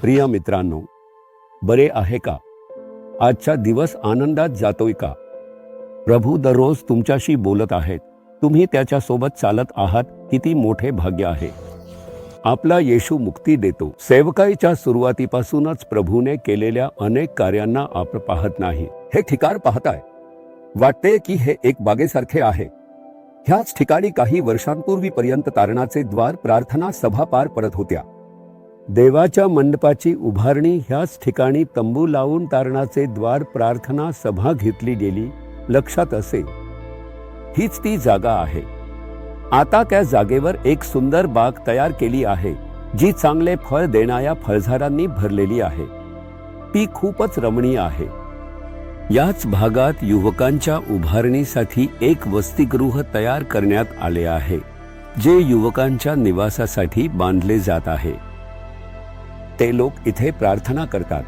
प्रिय मित्रांनो, बरे आहे का? आजचा दिवस आनंदात जातोय का? प्रभू दररोज तुमच्याशी बोलत आहेत. तुम्ही त्याच्यासोबत चालत आहात. किती मोठे भाग्य आहे. आपला येशू मुक्ती देतो. सेवकाईच्या सुरुवातीपासूनच प्रभूने केलेल्या अनेक कार्यांना आपण पाहत नाही. हे ठिकाण पाहताय, वाटते की हे एक बागेसारखे आहे. ह्याच ठिकाणी काही वर्षांपूर्वीपर्यंत तारणाचे द्वार प्रार्थना सभा पार पडत होत्या. देवाच्या मंडपाची उभारणी ह्याच ठिकाणी तंबू लावून तारणाचे द्वार प्रार्थना सभा घेतली गेली. लक्षात असेल, हीच ती जागा आहे. आता त्या जागेवर एक सुंदर बाग तयार केली आहे, जी चांगले फळ देणाऱ्या फळझाडांनी भरलेली आहे. ती खूपच रमणीय आहे. याच भागात युवकांच्या उभारणीसाठी एक वसतिगृह तयार करण्यात आले आहे, जे युवकांच्या निवासासाठी बांधले जात आहे. ते लोक इथे प्रार्थना करतात.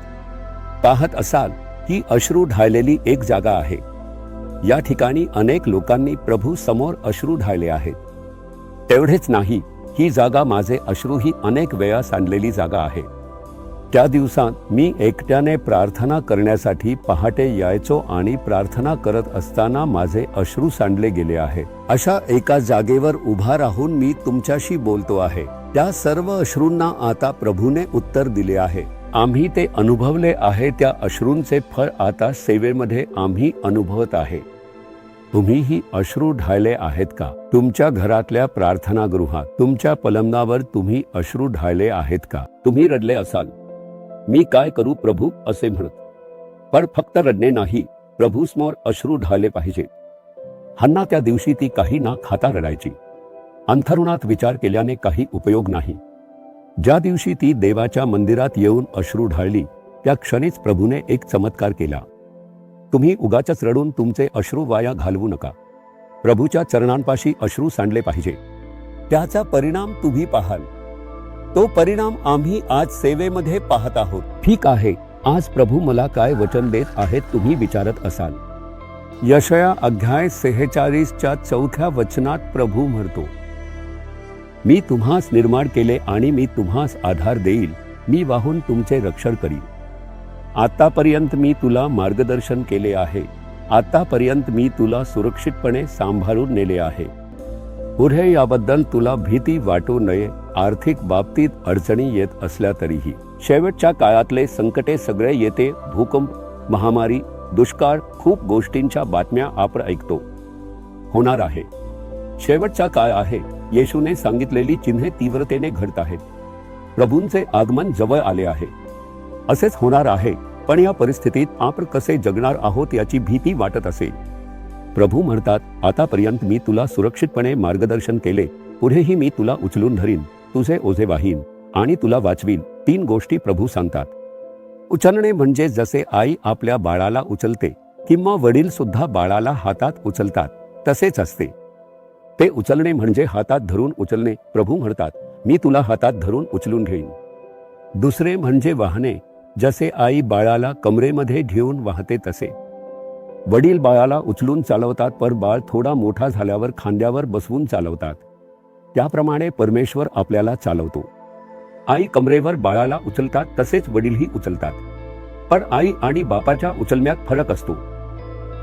पाहत असाल ही अश्रू ढाळलेली एक जागा आहे. या ठिकाणी अनेक लोकांनी प्रभू समोर अश्रू ढाळले आहेत. तेवढेच नाही, ही जागा माझे अश्रूही अनेक वेळा सांडलेली जागा आहे. त्या दिवसात मी एकट्याने प्रार्थना करण्यासाठी पहाटे यायचो आणि प्रार्थना करत असताना माझे अश्रू सांडले गेले आहे. अशा एका जागेवर उभा राहून मी तुमच्याशी बोलतो आहे. त्या सर्व अश्रूंना आता प्रभूने उत्तर दिले आहे. आम्ही ते अनुभवले आहे. त्या अश्रूंचे फळ आता सेवेमध्ये आम्ही अनुभवत आहे. तुम्हीही अश्रू ढाळले आहेत का? तुमच्या घरातल्या प्रार्थनागृहात, तुमच्या पलंगावर तुम्ही अश्रू ढाळले आहेत का? तुम्ही रडले असाल, मी काय करू प्रभू असे म्हणत. पण फक्त रडणे नाही, प्रभूसमोर अश्रू ढाळले पाहिजे. हन्ना त्या दिवशी ती काही ना खाता रडायची. अंथरुणात विचार केल्याने काही उपयोग नाही. ज्या दिवशी ती देवाच्या मंदिरात येऊन अश्रू ढाळली, त्या क्षणीच प्रभूने एक चमत्कार केला. तुम्ही उगाचच रडून तुमचे अश्रू वाया घालवू नका. प्रभूच्या चरणांपाशी अश्रू सांडले पाहिजे. त्याचा परिणाम तुम्ही पाहाल. तो परिणाम आम्ही आज सेवेमध्ये पाहत आहोत. ठीक आहे, आज प्रभू मला काय वचन देत आहेत तुम्ही विचारत असाल. यशाया अध्याय 46च्या 4थ्या वचनात प्रभू म्हणतो, मी तुम्हास निर्माण केले आणि मी तुम्हास आधार देईल. मी वाहून तुमचे रक्षण करीन. आतापर्यंत मी तुला मार्गदर्शन केले आहे. आतापर्यंत मी तुला सुरक्षितपणे सांभाळून नेले आहे. पुढे याबद्दल तुला भीती वाटू नये. आर्थिक बाबतीत अडचणी येत असल्या तरीही, शेवटच्या काळातले संकटे सगळे येते. भूकंप, महामारी, दुष्काळ, खूप गोष्टींच्या बातम्या आपण ऐकतो. होणार आहे. शेवटचा काळ आहे. येशूने सांगितलेली चिन्हे तीव्रतेने घडत आहेत. प्रभूंचे आगमन जवळ आले आहे. असेच होणार आहे. पण या परिस्थितीत आपण कसे जगणार आहोत याची भीती वाटत असेल. प्रभू म्हणतात, आतापर्यंत मी तुला सुरक्षितपणे मार्गदर्शन केले. पुढेही मी तुला उचलून धरीन, तुझे ओझे वाहीन आणि तुला वाचवीन. 3 गोष्टी प्रभू सांगतात. उचलणे म्हणजे जसे आई आपल्या बाळाला उचलते किंवा वडील सुद्धा बाळाला हातात उचलतात, तसेच असते. ते उचलणे म्हणजे हातात धरून उचलणे. प्रभू म्हणतात, मी तुला हातात धरून उचलून घेईन. दुसरे म्हणजे वाहने. जसे आई बाळाला कमरेमध्ये घेऊन वाहते तसे. वडील बाळाला उचलून चालवतात, पण बाळ थोडा मोठा झाल्यावर खांद्यावर बसवून चालवतात. त्याप्रमाणे परमेश्वर आपल्याला चालवतो. आई कमरेवर बाळाला उचलतात, तसेच वडीलही उचलतात. पण आई आणि बापाच्या उचलण्यात फरक असतो.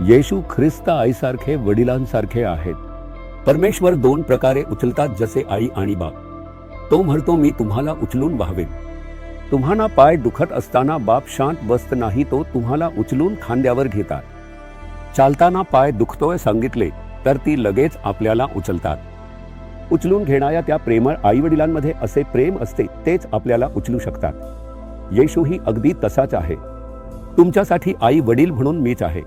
येशू ख्रिस्त आईसारखे वडिलांसारखे आहेत. परमेश्वर 2 प्रकारे उचलतात, जसे आई आणि बाप. तो म्हणतो, मी तुम्हाला उचलून वाहवेन. तुम्हाला पाय दुखत असताना बाप शांत बसत नाही, तो तुम्हाला उचलून खांद्यावर घेतात. चालताना पाय दुखतोय सांगितले तर ती लगेच आपल्याला उचलतात. उचलून घेणाऱ्या त्या प्रेमळ आईवडिलांमध्ये असे प्रेम असते, तेच आपल्याला उचलू शकतात. येशूही अगदी तसाच आहे. तुमच्यासाठी आई वडील म्हणून मीच आहे.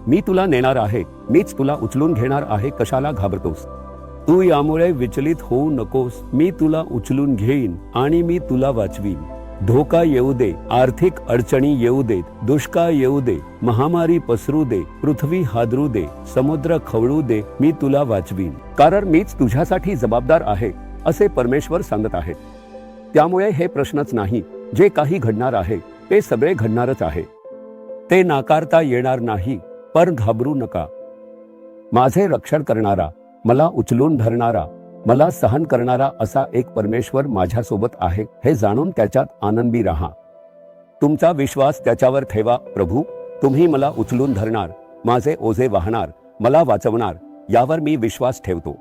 मी तुला नेणार आहे, मीच तुला उचलून घेणार आहे. कशाला घाबरतोस? तू यामुळे विचलित होऊ नकोस. मी तुला उचलून घेईन आणि मी तुला वाचवीन. धोका येऊ दे, आर्थिक अडचणी येऊ देत, दुष्काळ येऊ दे, महामारी पसरू दे, पृथ्वी हादरू दे, समुद्र खवळू दे, मी तुला वाचवीन. कारण मीच तुझ्यासाठी जबाबदार आहे, असे परमेश्वर सांगत आहेत. त्यामुळे हे प्रश्नच नाही. जे काही घडणार आहे ते सगळे घडणारच आहे. ते नाकारता येणार नाही. पण घाबरू नका. माझे रक्षण करणारा, मला उचलून धरणारा, मला सहन करणारा असा एक परमेश्वर माझ्यासोबत आहे हे जाणून त्याच्यात आनंदी राहा. तुमचा विश्वास त्याच्यावर ठेवा. प्रभू, तुम्ही मला उचलून धरणार, माझे ओझे वाहणार, मला वाचवणार, यावर मी विश्वास ठेवतो.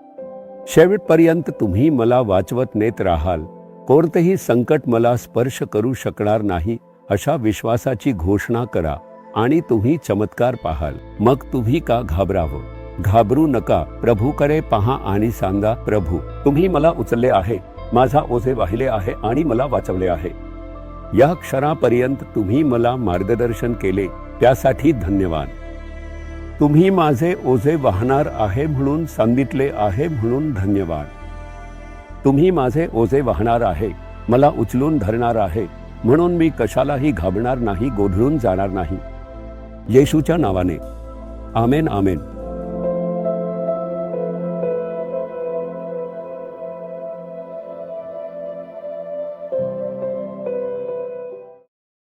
शेवटपर्यंत तुम्ही मला वाचवत नेत राहाल. कोणतेही संकट मला स्पर्श करू शकणार नाही अशा विश्वासाची घोषणा करा आणि तुम्ही चमत्कार पाहाल. मग तुम्ही का घाबरावं? घाबरू नका. प्रभूकडे पहा आणि सांगा, प्रभू, तुम्ही मला उचलले आहे, माझा ओझे वाहिले आहे आणि मला वाचवले आहे. या क्षणापर्यंत तुम्ही मला मार्गदर्शन केले त्यासाठी धन्यवाद. तुम्ही माझे ओझे वाहणार आहे म्हणून सांगितले आहे म्हणून धन्यवाद. तुम्ही माझे ओझे वाहणार आहे, मला उचलून धरणार आहे म्हणून मी कशालाही घाबरणार नाही, गोंधळून जाणार नाही. येशूच्या नावाने आमेन, आमेन.